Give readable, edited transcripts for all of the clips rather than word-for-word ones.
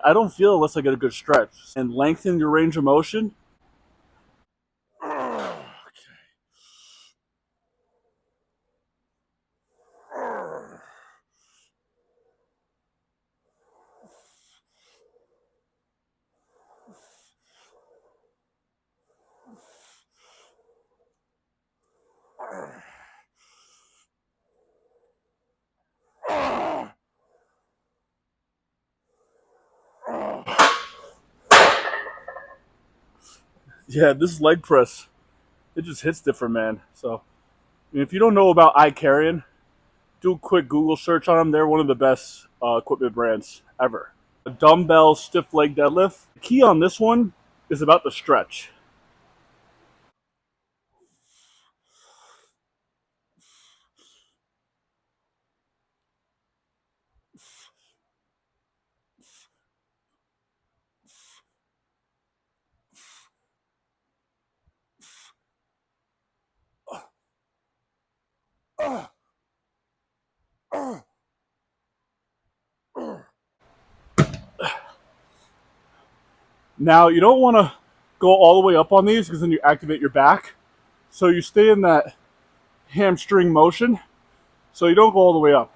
I don't feel unless I get a good stretch. And lengthen your range of motion. Yeah, this leg press, it just hits different, man. So, I mean, if you don't know about iCarrion, do a quick Google search on them. They're one of the best equipment brands ever. A dumbbell stiff leg deadlift. The key on this one is about the stretch. Now, you don't want to go all the way up on these because then you activate your back. So you stay in that hamstring motion. So you don't go all the way up.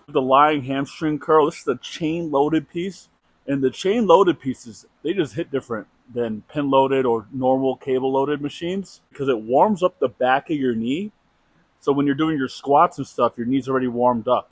The lying hamstring curl, this is a chain loaded piece. And the chain loaded pieces, they just hit different than pin loaded or normal cable loaded machines because it warms up the back of your knee. So when you're doing your squats and stuff, your knee's already warmed up.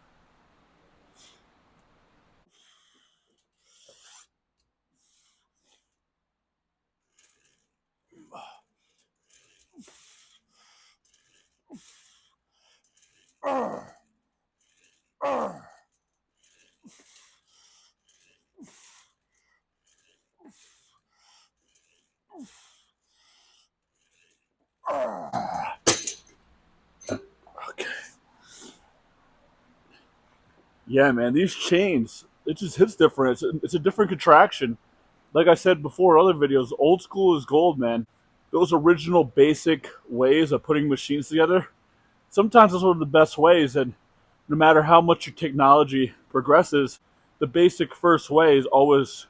Okay. Yeah, man, these chains, it just hits different. It's a different contraction. Like I said before in other videos, old school is gold, man. Those original basic ways of putting machines together, sometimes those are the best ways. And no matter how much your technology progresses, the basic first way is always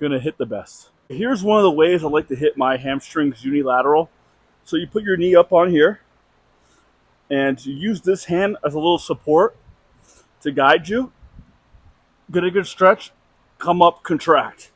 going to hit the best. Here's one of the ways I like to hit my hamstrings unilateral. So you put your knee up on here, and you use this hand as a little support to guide you. Get a good stretch, come up, contract.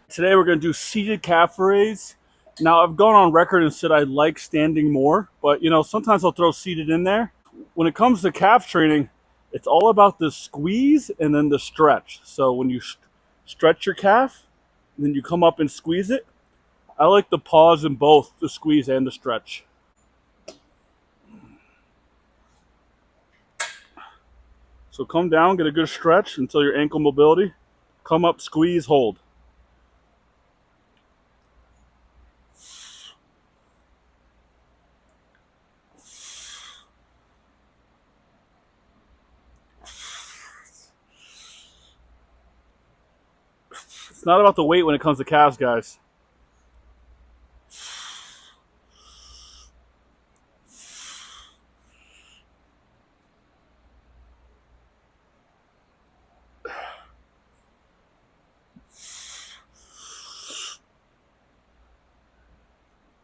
Today we're going to do seated calf raise. Now I've gone on record and said I like standing more, but sometimes I'll throw seated in there. When it comes to calf training, it's all about the squeeze and then the stretch. So when you stretch your calf, and then you come up and squeeze it. I like the pause in both the squeeze and the stretch. So come down, get a good stretch until your ankle mobility. Come up, squeeze, hold. It's not about the weight when it comes to calves, guys.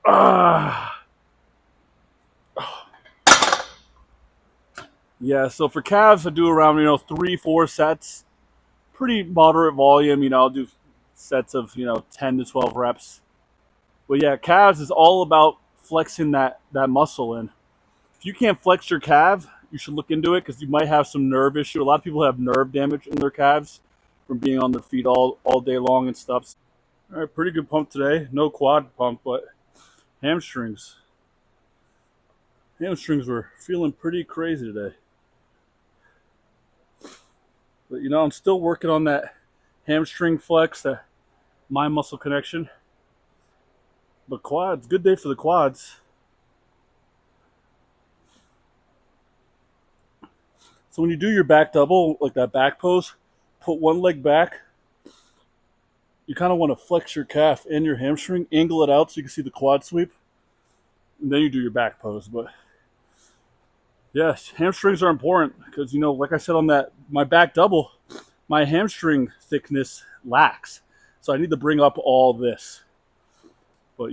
Ah. Yeah, so for calves, I do around 3-4 sets, pretty moderate volume. I'll do sets of 10 to 12 reps. But yeah, calves is all about flexing that muscle. And if you can't flex your calf, you should look into it because you might have some nerve issue. A lot of people have nerve damage in their calves from being on their feet all day long and stuff. All right, pretty good pump today. No quad pump, but hamstrings. Hamstrings were feeling pretty crazy today. But I'm still working on that hamstring flex, that mind muscle connection. But quads, good day for the quads. So when you do your back double, like that back pose, put one leg back. You kind of want to flex your calf and your hamstring, angle it out so you can see the quad sweep, and then you do your back pose. But yes, hamstrings are important because, like I said on that, my back double, my hamstring thickness lacks. So I need to bring up all this. But,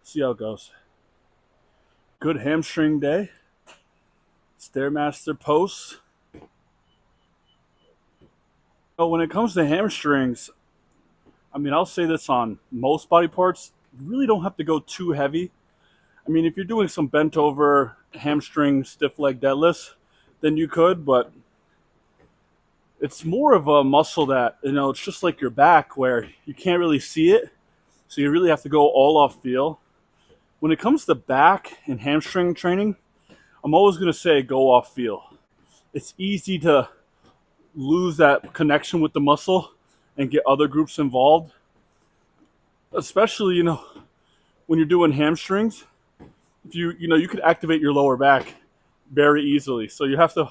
see how it goes. Good hamstring day. Stairmaster posts. When it comes to hamstrings, I'll say this on most body parts, you really don't have to go too heavy. If you're doing some bent over hamstring stiff leg deadlifts, then you could, but it's more of a muscle that, it's just like your back where you can't really see it. So you really have to go all off feel. When it comes to back and hamstring training, I'm always going to say go off feel. It's easy to lose that connection with the muscle and get other groups involved. Especially, when you're doing hamstrings, if you could activate your lower back very easily. So you have to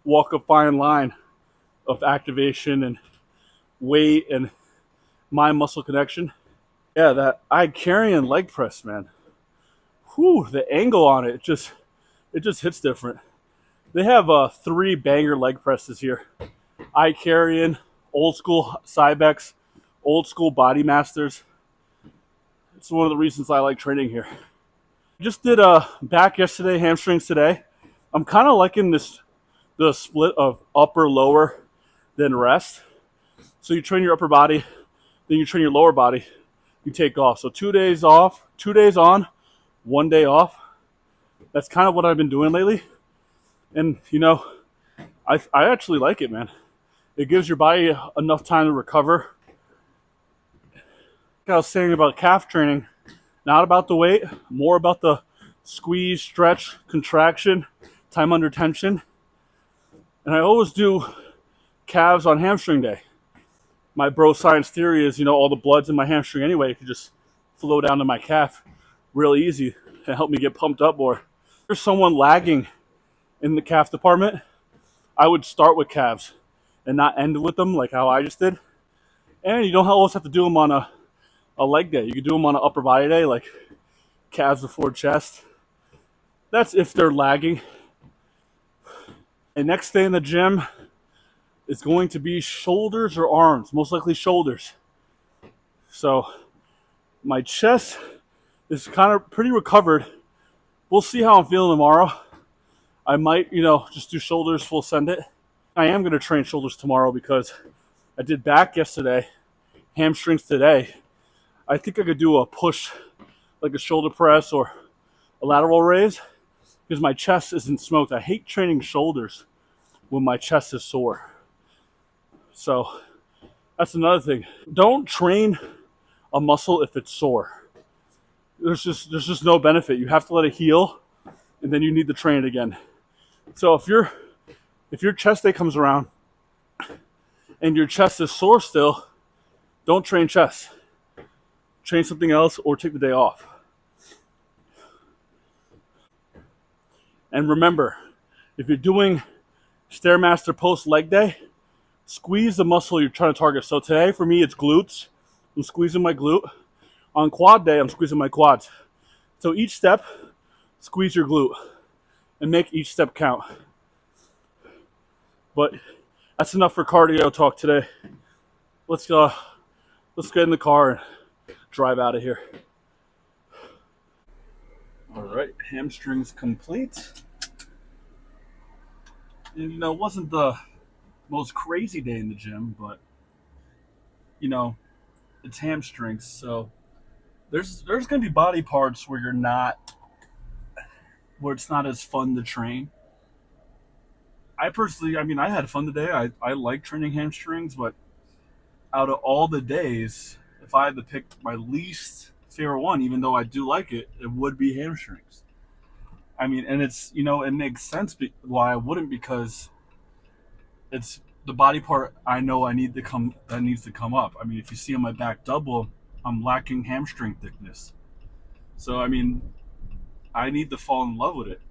walk a fine line of activation and weight and mind muscle connection. Yeah, that eye carrying leg press, man. Whew, the angle on it just hits different. They have 3 banger leg presses here. Eye carrying, old school Cybex, old school Body Masters. It's one of the reasons I like training here. Just did back yesterday, hamstrings today. I'm kind of liking the split of upper, lower, then rest. So you train your upper body, then you train your lower body, you take off. So 2 days off, 2 days on, 1 day off. That's kind of what I've been doing lately. And, I actually like it, man. It gives your body enough time to recover. Like I was saying about calf training, not about the weight, more about the squeeze, stretch, contraction, time under tension. And I always do calves on hamstring day. My bro science theory is, all the blood's in my hamstring anyway. It could just flow down to my calf real easy and help me get pumped up more. If there's someone lagging in the calf department, I would start with calves and not end with them like how I just did. And you don't always have to do them on a leg day. You can do them on an upper body day, like calves before chest. That's if they're lagging. And next day in the gym is going to be shoulders or arms, most likely shoulders. So my chest is kind of pretty recovered. We'll see how I'm feeling tomorrow. I might, just do shoulders, full send it. I am going to train shoulders tomorrow because I did back yesterday, hamstrings today. I think I could do a push, like a shoulder press or a lateral raise, because my chest isn't smoked. I hate training shoulders when my chest is sore. So that's another thing. Don't train a muscle if it's sore. There's just no benefit. You have to let it heal, and then you need to train it again. So if your chest day comes around and your chest is sore still, don't train chest. Train something else or take the day off. And remember, if you're doing Stairmaster post leg day, squeeze the muscle you're trying to target. So today for me it's glutes. I'm squeezing my glute. On quad day, I'm squeezing my quads. So each step, squeeze your glute and make each step count. But that's enough for cardio talk today. Let's get in the car and drive out of here. All right, hamstrings complete. And it wasn't the most crazy day in the gym, but it's hamstrings, so there's gonna be body parts where where it's not as fun to train. I personally, I had fun today. I like training hamstrings, but out of all the days, if I had to pick my least favorite one, even though I do like it, it would be hamstrings. And it's, it makes sense why I wouldn't, because it's the body part I know that needs to come up. If you see on my back double, I'm lacking hamstring thickness. So I need to fall in love with it.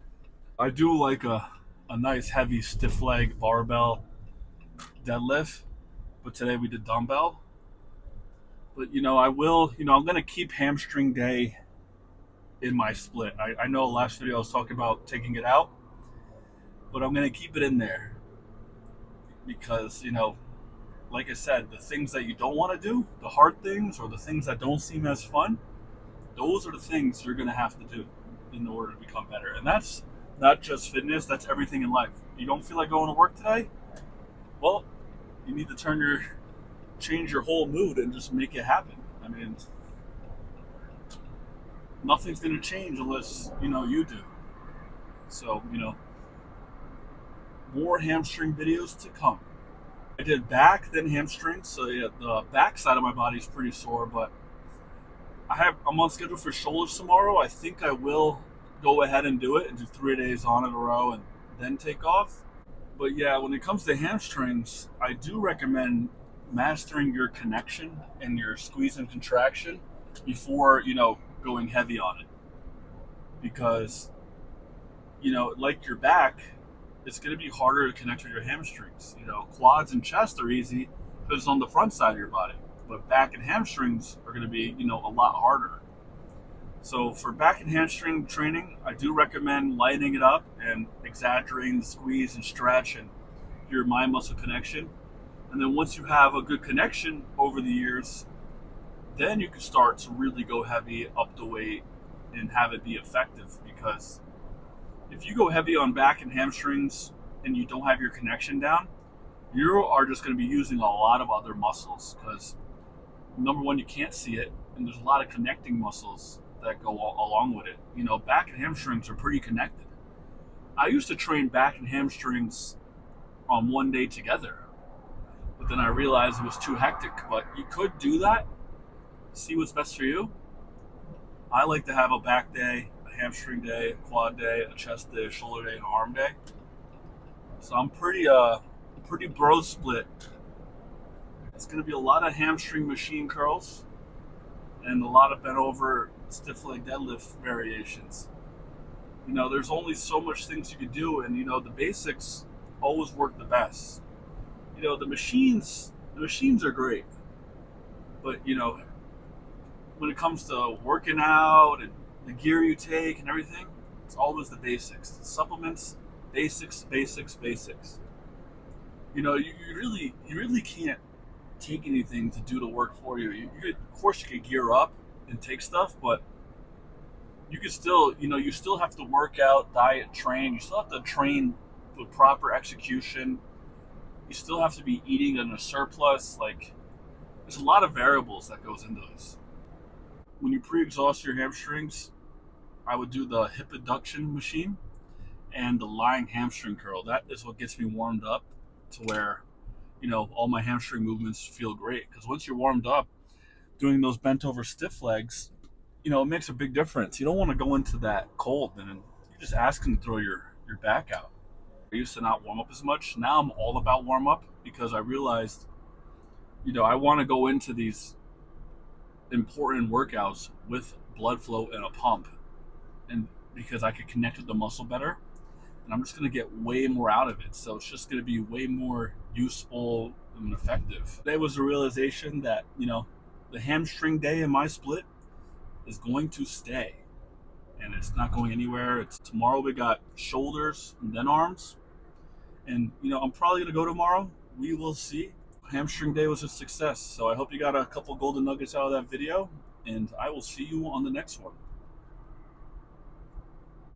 I do like a nice heavy stiff leg barbell deadlift, but today we did dumbbell. But I will, I'm gonna keep hamstring day in my split. I know last video I was talking about taking it out, but I'm gonna keep it in there because like I said, the things that you don't want to do, the hard things or the things that don't seem as fun, those are the things you're gonna have to do in order to become better. And that's not just fitness, that's everything in life. You don't feel like going to work today? Well, you need to change your whole mood and just make it happen. I mean, nothing's going to change unless you do. So more hamstring videos to come. I did back then hamstrings, so yeah, the back side of my body is pretty sore, but I'm on schedule for shoulders tomorrow. I think I will go ahead and do it and do 3 days on in a row and then take off. But yeah, when it comes to hamstrings, I do recommend mastering your connection and your squeeze and contraction before going heavy on it, because like your back, it's going to be harder to connect with your hamstrings. Quads and chest are easy because it's on the front side of your body, but back and hamstrings are going to be a lot harder. So for back and hamstring training, I do recommend lightening it up and exaggerating the squeeze and stretch and your mind muscle connection. And then once you have a good connection over the years, then you can start to really go heavy, up the weight, and have it be effective. Because if you go heavy on back and hamstrings and you don't have your connection down, you are just going to be using a lot of other muscles, because number one, you can't see it, and there's a lot of connecting muscles that go along with it. Back and hamstrings are pretty connected. I used to train back and hamstrings on one day together, but then I realized it was too hectic. But you could do that, see what's best for you. I like to have a back day, a hamstring day, a quad day, a chest day, a shoulder day, and an arm day. So I'm pretty bro split. It's going to be a lot of hamstring machine curls and a lot of bent over stiff leg deadlift variations. There's only so much things you can do, and the basics always work the best. The machines are great, but when it comes to working out and the gear you take and everything, it's always the basics. The supplements, basics, basics, basics. You really can't take anything to do the work for you. Of course, you could gear up and take stuff, but you can still, you still have to work out, diet, train. You still have to train with proper execution. You still have to be eating in a surplus. Like, there's a lot of variables that goes into this. When you pre-exhaust your hamstrings, I would do the hip abduction machine and the lying hamstring curl. That is what gets me warmed up to where all my hamstring movements feel great. Because once you're warmed up doing those bent over stiff legs, it makes a big difference. You don't want to go into that cold and you're just asking to throw your back out. I used to not warm up as much. Now I'm all about warm up, because I realized, I want to go into these important workouts with blood flow and a pump, and because I could connect with the muscle better, and I'm just going to get way more out of it. So it's just going to be way more useful and effective. Today was a realization that, the hamstring day in my split is going to stay, and it's not going anywhere. It's tomorrow. We got shoulders and then arms, and I'm probably going to go tomorrow. We will see. Hamstring day was a success. So I hope you got a couple golden nuggets out of that video, and I will see you on the next one.